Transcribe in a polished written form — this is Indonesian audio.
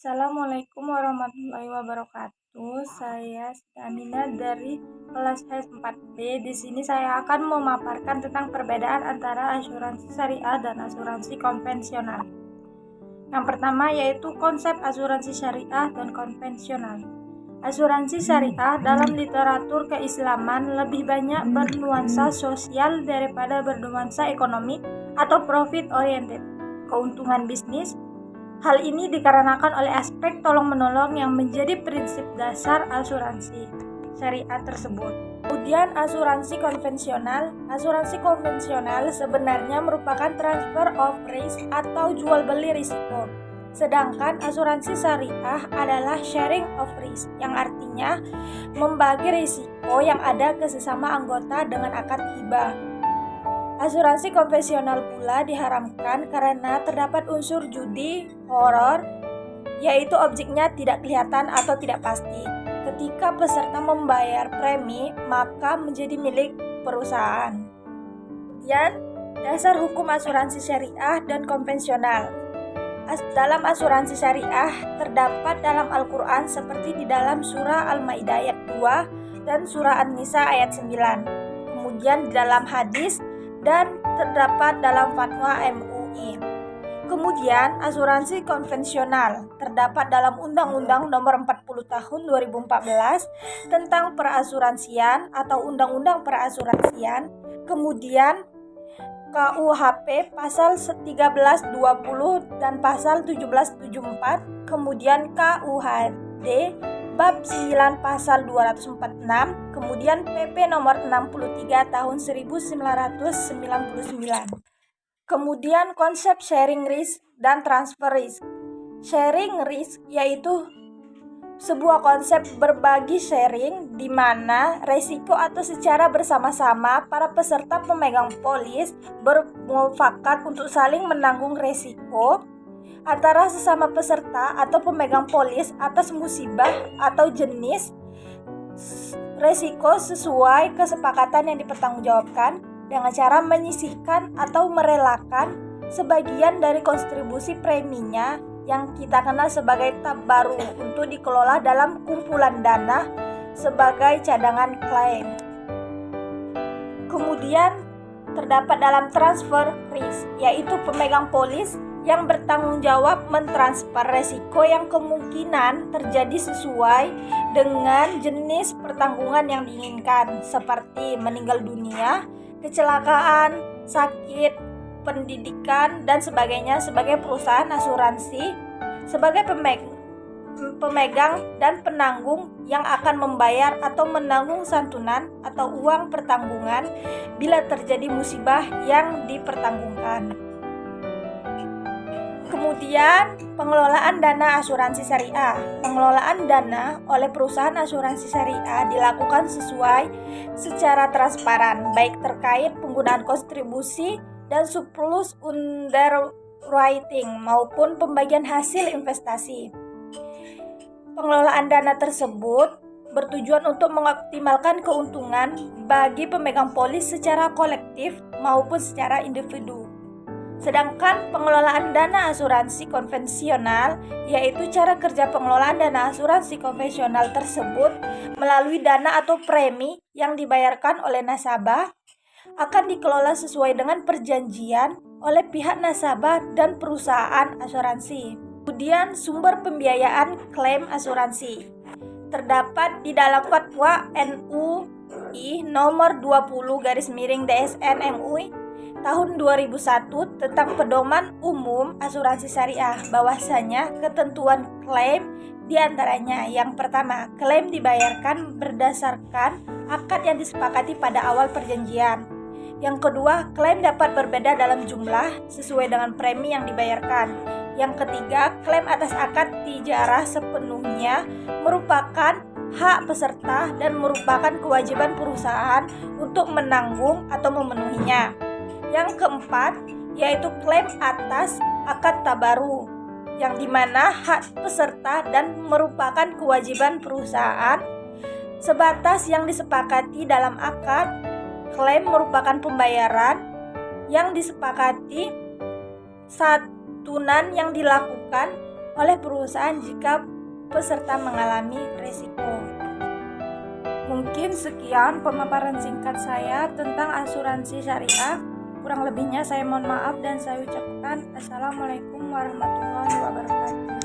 Assalamualaikum warahmatullahi wabarakatuh. Saya Stamina dari kelas S4B. Di sini saya akan memaparkan tentang perbedaan antara asuransi syariah dan asuransi konvensional. Yang pertama yaitu konsep asuransi syariah dan konvensional. Asuransi syariah dalam literatur keislaman lebih banyak bernuansa sosial daripada bernuansa ekonomi atau profit oriented, keuntungan bisnis. Hal ini dikarenakan oleh aspek tolong-menolong yang menjadi prinsip dasar asuransi syariah tersebut. Kemudian asuransi konvensional. Asuransi konvensional sebenarnya merupakan transfer of risk atau jual beli risiko. Sedangkan asuransi syariah adalah sharing of risk, yang artinya membagi risiko yang ada ke sesama anggota dengan akad hibah. Asuransi konvensional pula diharamkan karena terdapat unsur judi, horor, yaitu objeknya tidak kelihatan atau tidak pasti. Ketika peserta membayar premi, maka menjadi milik perusahaan. Kemudian, dasar hukum asuransi syariah dan konvensional. Dalam asuransi syariah terdapat dalam Al-Quran seperti di dalam surah Al-Maidah ayat 2 dan surah An-Nisa ayat 9. Kemudian di dalam hadis dan terdapat dalam fatwa MUI. Kemudian asuransi konvensional terdapat dalam Undang-Undang Nomor 40 Tahun 2014 tentang perasuransian atau Undang-Undang Perasuransian. Kemudian KUHP pasal 1320 dan pasal 1774. Kemudian KUHD Bab 9 pasal 246, kemudian PP nomor 63 tahun 1999. Kemudian konsep sharing risk dan transfer risk. Sharing risk yaitu sebuah konsep berbagi sharing di mana resiko atau secara bersama-sama para peserta pemegang polis bermufakat untuk saling menanggung resiko antara sesama peserta atau pemegang polis atas musibah atau jenis resiko sesuai kesepakatan yang dipertanggungjawabkan dengan cara menyisihkan atau merelakan sebagian dari kontribusi preminya yang kita kenal sebagai tabaru untuk dikelola dalam kumpulan dana sebagai cadangan klaim. Kemudian terdapat dalam transfer risk, yaitu pemegang polis yang bertanggung jawab mentransfer resiko yang kemungkinan terjadi sesuai dengan jenis pertanggungan yang diinginkan, seperti meninggal dunia, kecelakaan, sakit, pendidikan, dan sebagainya sebagai perusahaan asuransi, sebagai pemegang dan penanggung yang akan membayar atau menanggung santunan atau uang pertanggungan bila terjadi musibah yang dipertanggungkan. Kemudian, pengelolaan dana asuransi syariah. Pengelolaan dana oleh perusahaan asuransi syariah dilakukan secara transparan, baik terkait penggunaan kontribusi dan surplus underwriting maupun pembagian hasil investasi. Pengelolaan dana tersebut bertujuan untuk mengoptimalkan keuntungan bagi pemegang polis secara kolektif maupun secara individu. Sedangkan pengelolaan dana asuransi konvensional, yaitu cara kerja pengelolaan dana asuransi konvensional tersebut melalui dana atau premi yang dibayarkan oleh nasabah, akan dikelola sesuai dengan perjanjian oleh pihak nasabah dan perusahaan asuransi. Kemudian sumber pembiayaan klaim asuransi terdapat di dalam fatwa NUI nomor 20/DSN MUI tahun 2001 tentang pedoman umum asuransi syariah, bahwasanya ketentuan klaim diantaranya yang pertama, klaim dibayarkan berdasarkan akad yang disepakati pada awal perjanjian. Yang kedua, klaim dapat berbeda dalam jumlah sesuai dengan premi yang dibayarkan. Yang ketiga, klaim atas akad tijarah sepenuhnya merupakan hak peserta dan merupakan kewajiban perusahaan untuk menanggung atau memenuhinya. Yang keempat, yaitu klaim atas akad tabaru, yang dimana hak peserta dan merupakan kewajiban perusahaan sebatas yang disepakati dalam akad. Klaim merupakan pembayaran yang disepakati santunan yang dilakukan oleh perusahaan jika peserta mengalami risiko. Mungkin sekian pemaparan singkat saya tentang asuransi syariah. Kurang lebihnya saya mohon maaf dan saya ucapkan Assalamualaikum warahmatullahi wabarakatuh.